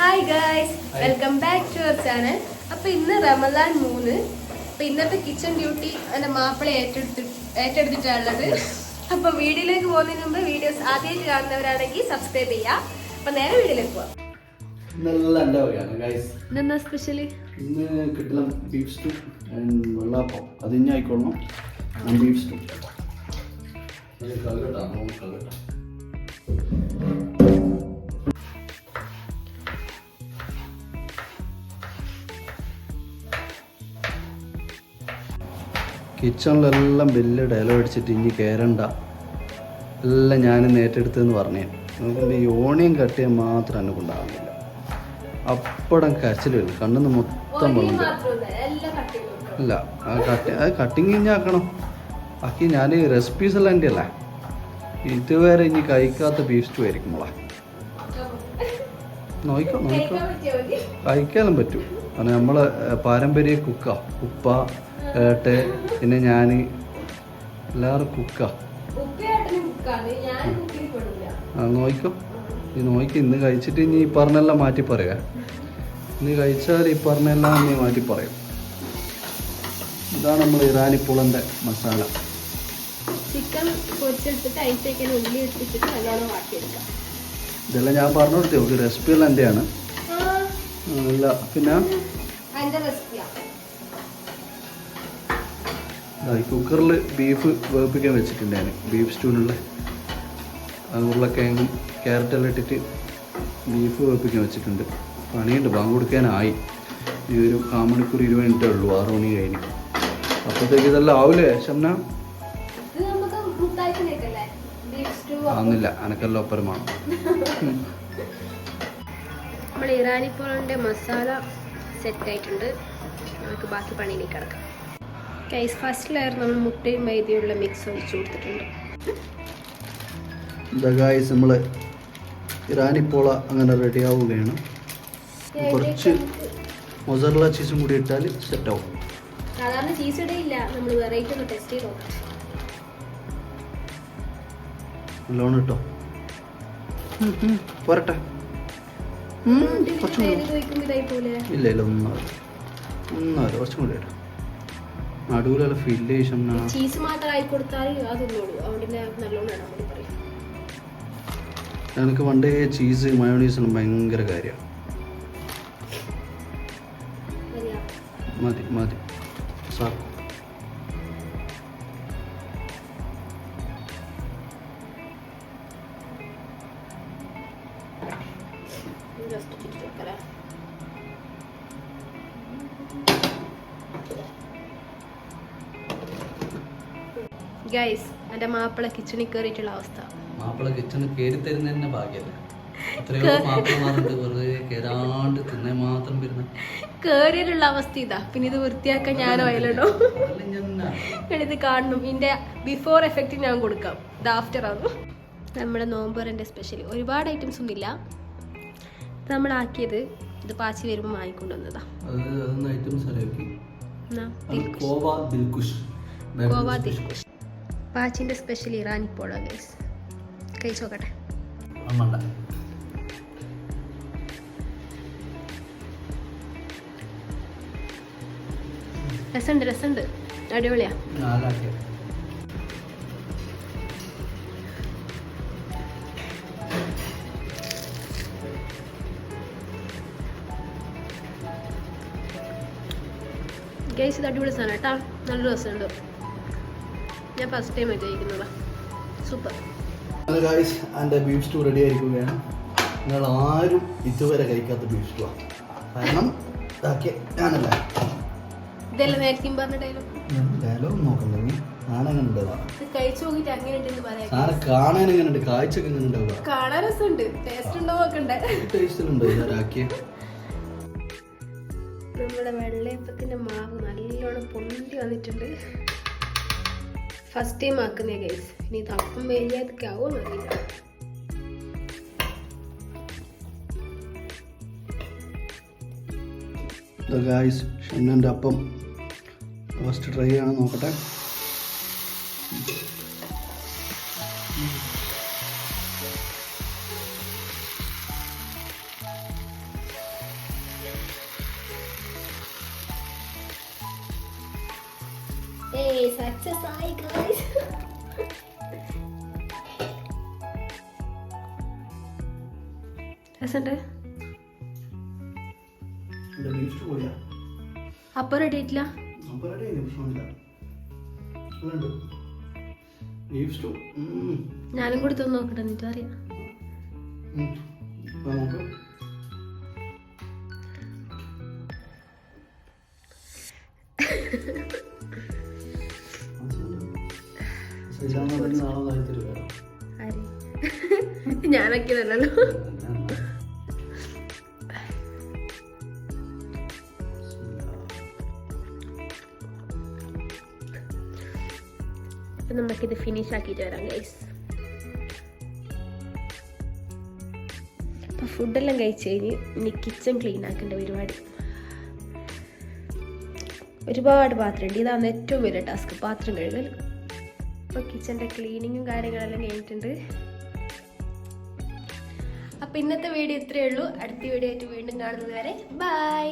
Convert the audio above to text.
Hi guys, welcome back to our channel. അപ്പോൾ ഇന്ന് റമദാൻ 3. അപ്പോൾ ഇന്നത്തെ കിച്ചൺ ഡ്യൂട്ടി എൻ്റെ മാപ്പിള ഏറ്റെടുത്തിട്ടുള്ളത്. അപ്പോൾ വീഡിയോയിലേക്ക് പോകുന്നതിന് മുമ്പ് വീഡിയോസ് ആദ്യമായിട്ട് കാണുന്നവരാണെങ്കിൽ സബ്സ്ക്രൈബ് ചെയ്യുക. അപ്പോൾ നേരെ വീഡിയോയിലേക്ക് പോവാം. ഇന്നെന്താ സ്പെഷ്യല്? ഇന്ന് കിട്ടണം ബീഫ് സ്റ്റൂ ആൻഡ് വെള്ളാപ്പം. അത് ഇനി ആയിക്കോളണം. ബീഫ് സ്റ്റൂ കിച്ചണിലെല്ലാം വലിയ ഡയലോഗ് അടിച്ചിട്ട് ഇനി കയറണ്ട, എല്ലാം ഞാൻ ഏറ്റെടുത്തെന്ന് പറഞ്ഞേ. നമുക്കെൻ്റെ ഈ ഓണിയം കട്ട് ചെയ്യാൻ മാത്രം എന്നെ കൊണ്ടാകുന്നില്ല. അപ്പടം കരച്ചിൽ വരും, കണ്ണിന്ന് മൊത്തം വെള്ളം അല്ല. അത് കട്ടിങ് ഇനി ആക്കണം. ആക്കി ഞാൻ റെസിപ്പീസ് എല്ലാം എൻ്റെ അല്ല, ഇതുവരെ ഇനി കഴിക്കാത്ത ബീഫ് സ്റ്റൂ ആയിരിക്കും മോളെ. നോക്കിക്കോ കഴിക്കാനും പറ്റും. കാരണം നമ്മളെ പാരമ്പര്യ കുക്കാ. ഉപ്പ, ഏട്ട്, പിന്നെ ഞാൻ എല്ലാവരും കുക്കാ. നോക്കിക്കോ ഇന്ന് കഴിച്ചിട്ട് ഇനി ഈ പറഞ്ഞെല്ലാം മാറ്റി പറയാ. ഇനി കഴിച്ചാൽ ഈ പറഞ്ഞെല്ലാം നീ മാറ്റി പറയും. ഇതാണ് നമ്മൾ ഇറാനി പുളന്റെ മസാല. ചിക്കൻ പൊരിച്ചെടുത്തിട്ട് അതിലേക്ക് ഉള്ളി ഇട്ടിട്ട് നല്ലോണം വാട്ടിയെടുക്കാം. ഇതെല്ലാം ഞാൻ പറഞ്ഞു കൊടുത്തേ, നമുക്ക് റെസിപ്പിയെല്ലാം എൻ്റെയാണ്. അല്ല പിന്നെ കുക്കറിൽ ബീഫ് വേവിപ്പിക്കാൻ വെച്ചിട്ടുണ്ട് ഞാൻ. ബീഫ് സ്റ്റൂവിനുള്ള ഉരുളക്കിഴങ്ങും ക്യാരറ്റെല്ലാം ഇട്ടിട്ട് ബീഫ് വേവിപ്പിക്കാൻ വെച്ചിട്ടുണ്ട്. പണിയുണ്ട്, ബാങ്ക് കൊടുക്കാനായി. ഈ ഒരു 1/4 മണിക്കൂർ 20 മിനിറ്റേ ഉള്ളൂ, 6 മണി കഴിഞ്ഞ്. അപ്പോഴത്തേക്ക് ഇതെല്ലാം ആവില്ലേ ശംന? ആവുന്നില്ല, എനക്കെല്ലാം ഒപ്പരമാണ്. നമ്മൾ ഇറാനി പോളിന്റെ മസാല സെറ്റ് ആയിട്ടുണ്ട്. നമുക്ക് ബാക്കി പണിയിലേക്ക് കിടക്കാം. ഗൈസ്, ഫസ്റ്റ് ലെയർ നമ്മൾ മുട്ടയും മൈദയുള്ള മിക്സ് ഒഴിച്ചു കൊടുത്തിട്ടുണ്ട്. ഗൈസ്, നമ്മൾ ഇറാനി പോള അങ്ങനെ റെഡി ആവുകയാണ്. കുറച്ച് മൊസറല്ല ചീസും കൂടി ഇട്ടാൽ സെറ്റ് ആവും. സാധാരണ ചീസ് ഇടയില്ല, നമ്മൾ വെറൈറ്റി ഒന്ന് ടെസ്റ്റ് ചെയ്ത് നോക്കാം. നല്ലോണം ഇട്ടോ, പോരട്ടെ. ഇല്ല ഒന്നും കുറച്ചും കൂടി ഇട്ടോ. നടുവിലെല്ലാം ഫില്ല് ചെയ്യും. ചീസ് മാത്രമായി കൊടുത്താൽ അതൊന്നുള്ളൂ. അതുകൊണ്ട് നല്ലോണം ഇടാൻ വേണ്ടി പറയും. എനിക്ക് പണ്ടേ ചീസ് മയോണീസ് ഭയങ്കര കാര്യമാണ്. മതി സാർ. ഗൈസ്, എൻ്റെ മാപ്പിള കിച്ചണിൽ കയറിയിട്ടുള്ള അവസ്ഥ. മാപ്പിള കിച്ചണിൽ കയറി തരുന്ന തന്നെ ഭാഗ്യമല്ല. എത്രയോ മാപ്പിളമാരുണ്ട് വെറുതെ കയറാണ്ട് തിന്നെ മാത്രം വരുന്ന. കയറിയുള്ള അവസ്ഥ ഇതാ. പിന്നെ ഇത് വൃത്തിയാക്കാൻ ഞാനോ അയലോ ഇത് കാണണം. ഇതിൻ്റെ ബിഫോർ എഫക്റ്റ് ഞാൻ കൊടുക്കാം. ഇത് ആഫ്റ്റർ ആണ്. നമ്മുടെ നോമ്പറിൻ്റെ സ്പെഷ്യൽ ഒരുപാട് ഐറ്റംസ് ഒന്നുമില്ല. നമ്മളാക്കിയത് ഇത് പാച്ചി വരുമ്പോൾ വാങ്ങിക്കൊണ്ടുവന്നതാ. ഗോവ ദിൽകുഷ്. പാച്ചിൻ്റെ സ്പെഷ്യൽ ഇറാനി പോള. ഗൈസ്, കഴിച്ചു നോക്കട്ടെ. രസമുണ്ട്, അടിപൊളിയാ. ഗൈസ്, ഇത് അടിപൊളി സാധനം കേട്ടോ. നല്ല രസമുണ്ട്. ഞാൻ ഫസ്റ്റ് ടൈം കഴിക്കുന്നതാ. സൂപ്പർ. എൻ്റെ ബീഫ് സ്റ്റൂ റെഡി ആയിരിക്കുകയാണ്. നിങ്ങൾ ആരും ഇതുവരെ കഴിക്കാത്ത ബീഫ് സ്റ്റൂ ആണ്. കാരണം ഞാനല്ല ഇതെല്ലാം നേരത്തെ പറഞ്ഞ ഡയലോഗ് നോക്കണ്ടേ? ഞാനങ്ങനെ കഴിച്ചു നോക്കിട്ട് അങ്ങനെയുണ്ടെന്ന് പറയാം. സാധനം കാണാൻ എങ്ങനെയുണ്ട്, കാഴ്ചക്ക് എങ്ങനെ ഉണ്ടാവുക? കാണാൻ രസമുണ്ട്. ടേസ്റ്റ് ഉണ്ടോ നോക്കണ്ടേ? ടേസ്റ്റിലുണ്ടോ ഇതാക്കിയ? നമ്മുടെ വെള്ളയപ്പത്തിന്റെ മാവ് നല്ലോണം പൊന്തി വന്നിട്ടുണ്ട്. ഫസ്റ്റ് ടൈം ആക്കുന്നേ ഗൈസ്. ഇനി ഇത് അപ്പം വലിയതൊക്കെ ആവോ അറിയില്ല. ഷെന്നൻ്റെ അപ്പം ഫസ്റ്റ് ട്രൈ ചെയ്യണം, നോക്കട്ടെ. സക്സസ് ആയി ഗൈസ്. അപ്പൊ റെഡി ആയിട്ടില്ല. ഞാനും കൂടി തിന്ന് നോക്കട്ടെ, എന്നിട്ട് അറിയാം. ഞാനൊക്കെയല്ലോ. അപ്പം നമുക്കിത് ഫിനിഷ് ആക്കിയിട്ട് വരാം ഗൈസ്. അപ്പം ഫുഡെല്ലാം കഴിച്ച് കഴിഞ്ഞ് ഇനി കിച്ചൺ ക്ലീൻ ആക്കേണ്ട പരിപാടി. ഒരുപാട് പാത്രമുണ്ട്. ഇതാണ് ഏറ്റവും വലിയ ടാസ്ക്, പാത്രം കഴുകൽ. അപ്പോൾ കിച്ചൻ്റെ ക്ലീനിങ്ങും കാര്യങ്ങളെല്ലാം കഴിഞ്ഞിട്ടുണ്ട്. അപ്പോൾ ഇന്നത്തെ വീഡിയോ ഇത്രയേ ഉള്ളൂ. അടുത്ത വീഡിയോ ആയിട്ട് വീണ്ടും കാണുന്നത് വരെ ബൈ.